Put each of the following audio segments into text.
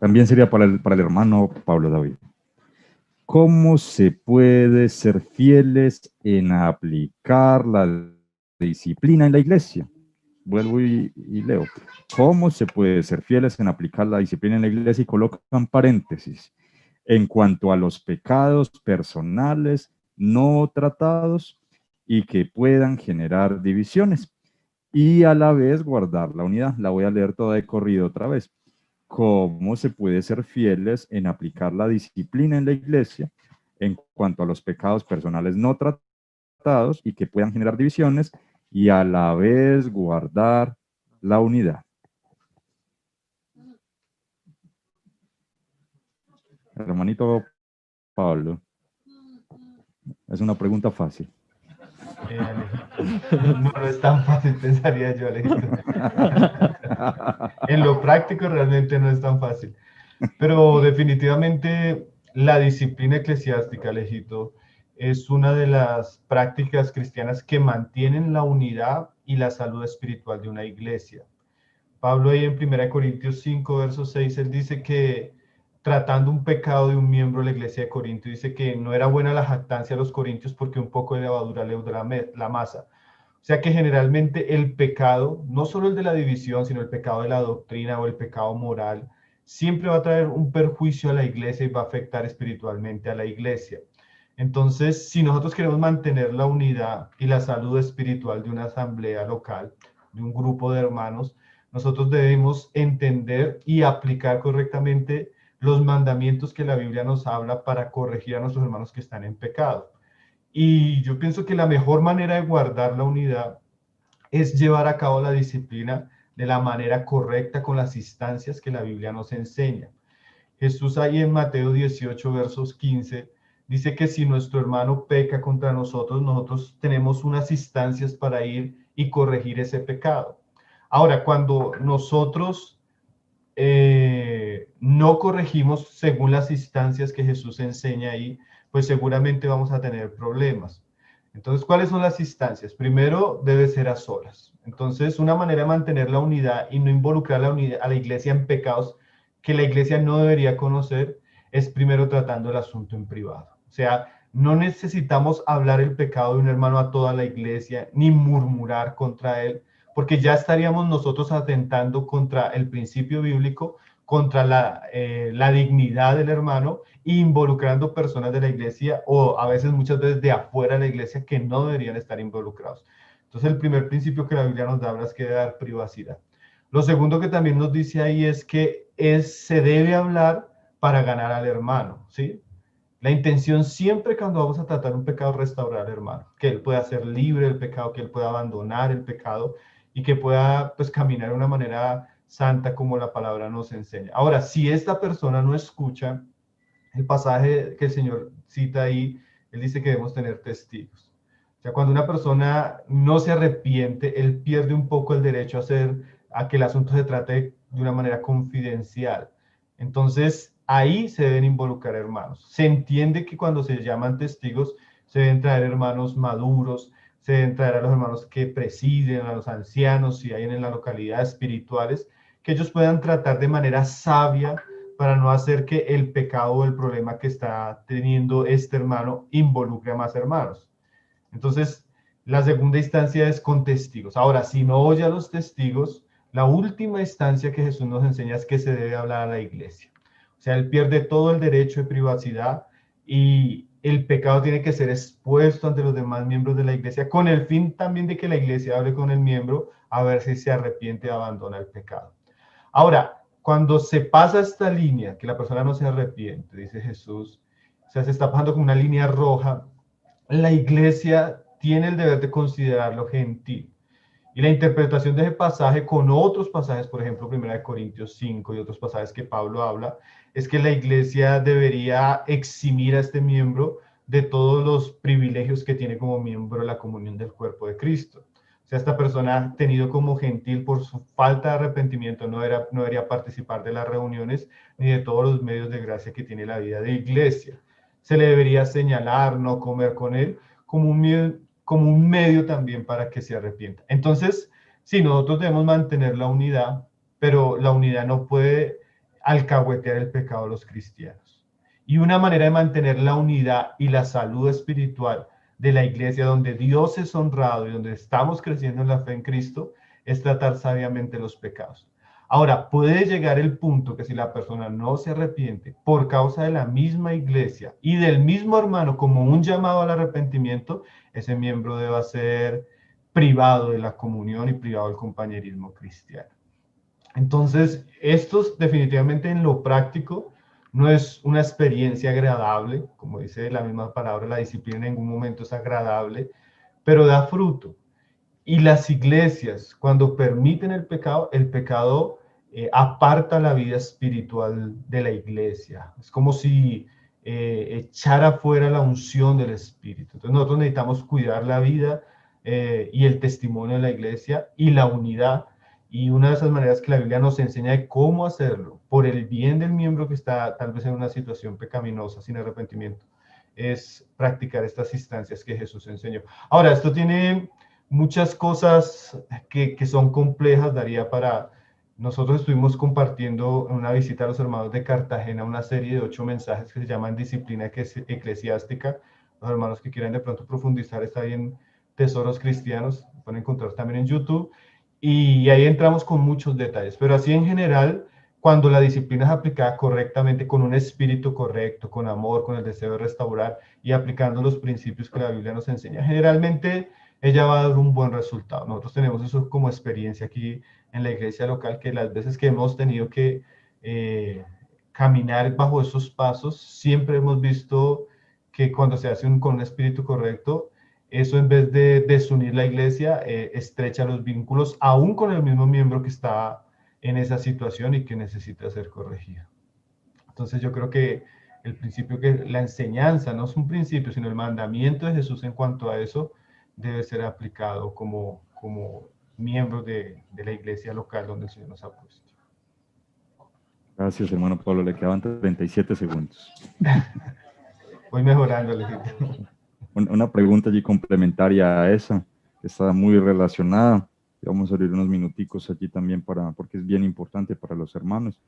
También sería para el hermano Pablo David. ¿Cómo se puede ser fieles en aplicar la disciplina en la iglesia? Vuelvo y leo. ¿Cómo se puede ser fieles en aplicar la disciplina en la iglesia? Y colocan paréntesis. En cuanto a los pecados personales no tratados y que puedan generar divisiones. Y a la vez guardar la unidad. La voy a leer toda de corrido otra vez. ¿Cómo se puede ser fieles en aplicar la disciplina en la iglesia en cuanto a los pecados personales no tratados y que puedan generar divisiones y a la vez guardar la unidad? Hermanito Pablo, es una pregunta fácil. Alejito, no es tan fácil, pensaría yo, Alejito. En lo práctico realmente no es tan fácil. Pero definitivamente la disciplina eclesiástica, Alejito, es una de las prácticas cristianas que mantienen la unidad y la salud espiritual de una iglesia. Pablo ahí en 1 Corintios 5, verso 6, él dice que tratando un pecado de un miembro de la iglesia de Corinto, dice que no era buena la jactancia de los corintios porque un poco de levadura leuda la masa. O sea que generalmente el pecado, no solo el de la división, sino el pecado de la doctrina o el pecado moral, siempre va a traer un perjuicio a la iglesia y va a afectar espiritualmente a la iglesia. Entonces, si nosotros queremos mantener la unidad y la salud espiritual de una asamblea local, de un grupo de hermanos, nosotros debemos entender y aplicar correctamente los mandamientos que la Biblia nos habla para corregir a nuestros hermanos que están en pecado. Y yo pienso que la mejor manera de guardar la unidad es llevar a cabo la disciplina de la manera correcta con las instancias que la Biblia nos enseña. Jesús ahí en Mateo 18, versos 15, dice que si nuestro hermano peca contra nosotros, nosotros tenemos unas instancias para ir y corregir ese pecado. Ahora, cuando nosotros no corregimos según las instancias que Jesús enseña ahí, pues seguramente vamos a tener problemas. Entonces, ¿cuáles son las instancias? Primero, debe ser a solas. Entonces, una manera de mantener la unidad y no involucrar a la iglesia en pecados que la iglesia no debería conocer es primero tratando el asunto en privado. O sea, no necesitamos hablar el pecado de un hermano a toda la iglesia ni murmurar contra él, porque ya estaríamos nosotros atentando contra el principio bíblico, contra la dignidad del hermano, e involucrando personas de la iglesia o a veces muchas veces de afuera de la iglesia que no deberían estar involucrados. Entonces el primer principio que la Biblia nos da es que debe dar privacidad. Lo segundo que también nos dice ahí es que se debe hablar para ganar al hermano, ¿sí? La intención siempre cuando vamos a tratar un pecado es restaurar al hermano, que él pueda ser libre del pecado, que él pueda abandonar el pecado y que pueda pues caminar de una manera santa como la palabra nos enseña. Ahora, si esta persona no escucha el pasaje que el Señor cita ahí, él dice que debemos tener testigos. O sea, cuando una persona no se arrepiente, él pierde un poco el derecho a que el asunto se trate de una manera confidencial. Entonces, ahí se deben involucrar hermanos. Se entiende que cuando se llaman testigos, se deben traer hermanos maduros, se deben traer a los hermanos que presiden, a los ancianos, si hay en la localidad espirituales, que ellos puedan tratar de manera sabia para no hacer que el pecado o el problema que está teniendo este hermano involucre a más hermanos. Entonces, la segunda instancia es con testigos. Ahora, si no oye a los testigos, la última instancia que Jesús nos enseña es que se debe hablar a la iglesia. O sea, él pierde todo el derecho de privacidad y el pecado tiene que ser expuesto ante los demás miembros de la iglesia con el fin también de que la iglesia hable con el miembro a ver si se arrepiente y abandona el pecado. Ahora, cuando se pasa esta línea, que la persona no se arrepiente, dice Jesús, o sea, se está pasando como una línea roja, la iglesia tiene el deber de considerarlo gentil. Y la interpretación de ese pasaje con otros pasajes, por ejemplo, 1 Corintios 5 y otros pasajes que Pablo habla, es que la iglesia debería eximir a este miembro de todos los privilegios que tiene como miembro de la comunión del cuerpo de Cristo. O sea, esta persona tenido como gentil por su falta de arrepentimiento no debería participar de las reuniones ni de todos los medios de gracia que tiene la vida de iglesia. Se le debería señalar, no comer con él, como un medio también para que se arrepienta. Entonces, sí, nosotros debemos mantener la unidad, pero la unidad no puede alcahuetear el pecado de los cristianos. Y una manera de mantener la unidad y la salud espiritual de la iglesia, donde Dios es honrado y donde estamos creciendo en la fe en Cristo, es tratar sabiamente los pecados. Ahora, puede llegar el punto que si la persona no se arrepiente por causa de la misma iglesia y del mismo hermano como un llamado al arrepentimiento, ese miembro debe ser privado de la comunión y privado del compañerismo cristiano. Entonces, esto definitivamente en lo práctico no es una experiencia agradable, como dice la misma palabra, la disciplina en ningún momento es agradable, pero da fruto. Y las iglesias, cuando permiten el pecado aparta la vida espiritual de la iglesia. Es como si echara fuera la unción del Espíritu. Entonces nosotros necesitamos cuidar la vida y el testimonio de la iglesia y la unidad. Y una de esas maneras que la Biblia nos enseña de cómo hacerlo, por el bien del miembro que está tal vez en una situación pecaminosa, sin arrepentimiento, es practicar estas instancias que Jesús enseñó. Ahora, esto tiene muchas cosas que son complejas, daría para... Nosotros estuvimos compartiendo en una visita a los hermanos de Cartagena una serie de 8 mensajes que se llaman Disciplina Eclesiástica. Los hermanos que quieran de pronto profundizar, está ahí en Tesoros Cristianos, pueden encontrar también en YouTube. Y ahí entramos con muchos detalles, pero así en general, cuando la disciplina es aplicada correctamente, con un espíritu correcto, con amor, con el deseo de restaurar y aplicando los principios que la Biblia nos enseña, generalmente ella va a dar un buen resultado. Nosotros tenemos eso como experiencia aquí en la iglesia local, que las veces que hemos tenido que caminar bajo esos pasos, siempre hemos visto que cuando se hace con un espíritu correcto, eso en vez de desunir la iglesia, estrecha los vínculos, aún con el mismo miembro que está en esa situación y que necesita ser corregido. Entonces yo creo que el principio que la enseñanza no es un principio, sino el mandamiento de Jesús en cuanto a eso debe ser aplicado como miembros de la iglesia local donde el Señor nos ha puesto. Gracias, hermano Pablo. Le quedaban 37 segundos. Voy mejorando, Una pregunta allí complementaria a esa, que está muy relacionada. Vamos a abrir unos minuticos allí también porque es bien importante para los hermanos.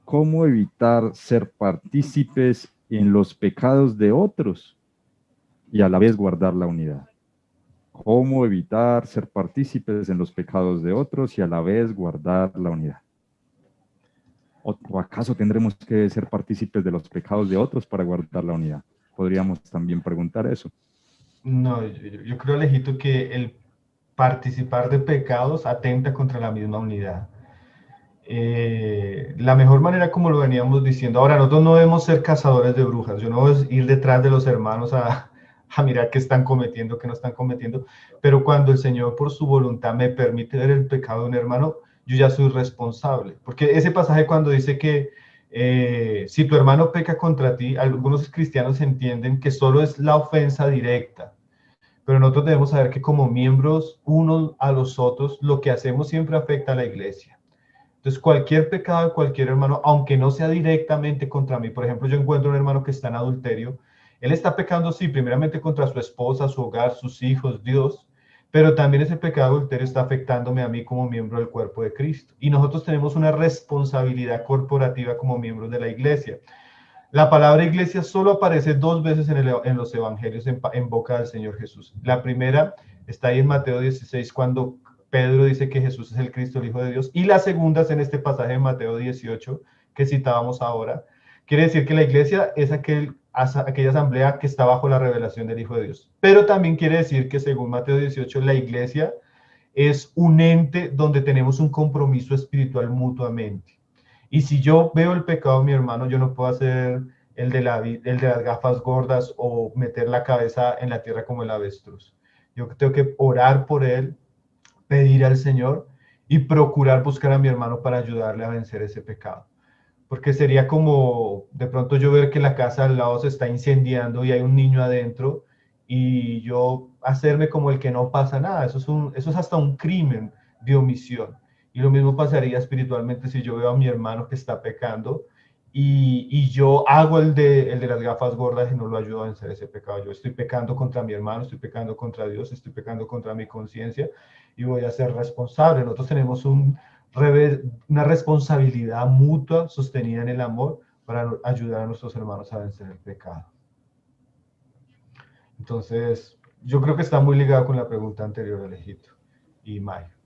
¿Cómo evitar ser partícipes en los pecados de otros y a la vez guardar la unidad? ¿Cómo evitar ser partícipes en los pecados de otros y a la vez guardar la unidad? ¿O acaso tendremos que ser partícipes de los pecados de otros para guardar la unidad? Podríamos también preguntar eso. No, yo creo, Alejito, que el participar de pecados atenta contra la misma unidad. La mejor manera, como lo veníamos diciendo, ahora nosotros no debemos ser cazadores de brujas, yo no voy a ir detrás de los hermanos a mirar qué están cometiendo, qué no están cometiendo, pero cuando el Señor por su voluntad me permite ver el pecado de un hermano, yo ya soy responsable, porque ese pasaje cuando dice que si tu hermano peca contra ti, algunos cristianos entienden que solo es la ofensa directa, pero nosotros debemos saber que como miembros unos a los otros, lo que hacemos siempre afecta a la iglesia. Entonces, cualquier pecado de cualquier hermano, aunque no sea directamente contra mí, por ejemplo, yo encuentro un hermano que está en adulterio, él está pecando, sí, primeramente contra su esposa, su hogar, sus hijos, Dios, pero también ese pecado de adulterio está afectándome a mí como miembro del cuerpo de Cristo. Y nosotros tenemos una responsabilidad corporativa como miembros de la iglesia. La palabra iglesia solo aparece 2 veces en los evangelios en boca del Señor Jesús. La primera está ahí en Mateo 16, cuando Pedro dice que Jesús es el Cristo, el Hijo de Dios. Y la segunda es en este pasaje de Mateo 18 que citábamos ahora. Quiere decir que la iglesia es aquella asamblea que está bajo la revelación del Hijo de Dios. Pero también quiere decir que según Mateo 18, la iglesia es un ente donde tenemos un compromiso espiritual mutuamente. Y si yo veo el pecado de mi hermano, yo no puedo hacer el de las gafas gordas o meter la cabeza en la tierra como el avestruz. Yo tengo que orar por él, pedir al Señor y procurar buscar a mi hermano para ayudarle a vencer ese pecado. Porque sería como de pronto yo ver que la casa al lado se está incendiando y hay un niño adentro y yo hacerme como el que no pasa nada. Eso es hasta un crimen de omisión. Y lo mismo pasaría espiritualmente si yo veo a mi hermano que está pecando y yo hago el de las gafas gordas y no lo ayudo a vencer ese pecado. Yo estoy pecando contra mi hermano, estoy pecando contra Dios, estoy pecando contra mi conciencia y voy a ser responsable. Nosotros tenemos una responsabilidad mutua sostenida en el amor para ayudar a nuestros hermanos a vencer el pecado. Entonces, yo creo que está muy ligado con la pregunta anterior, Alejito y Mayo.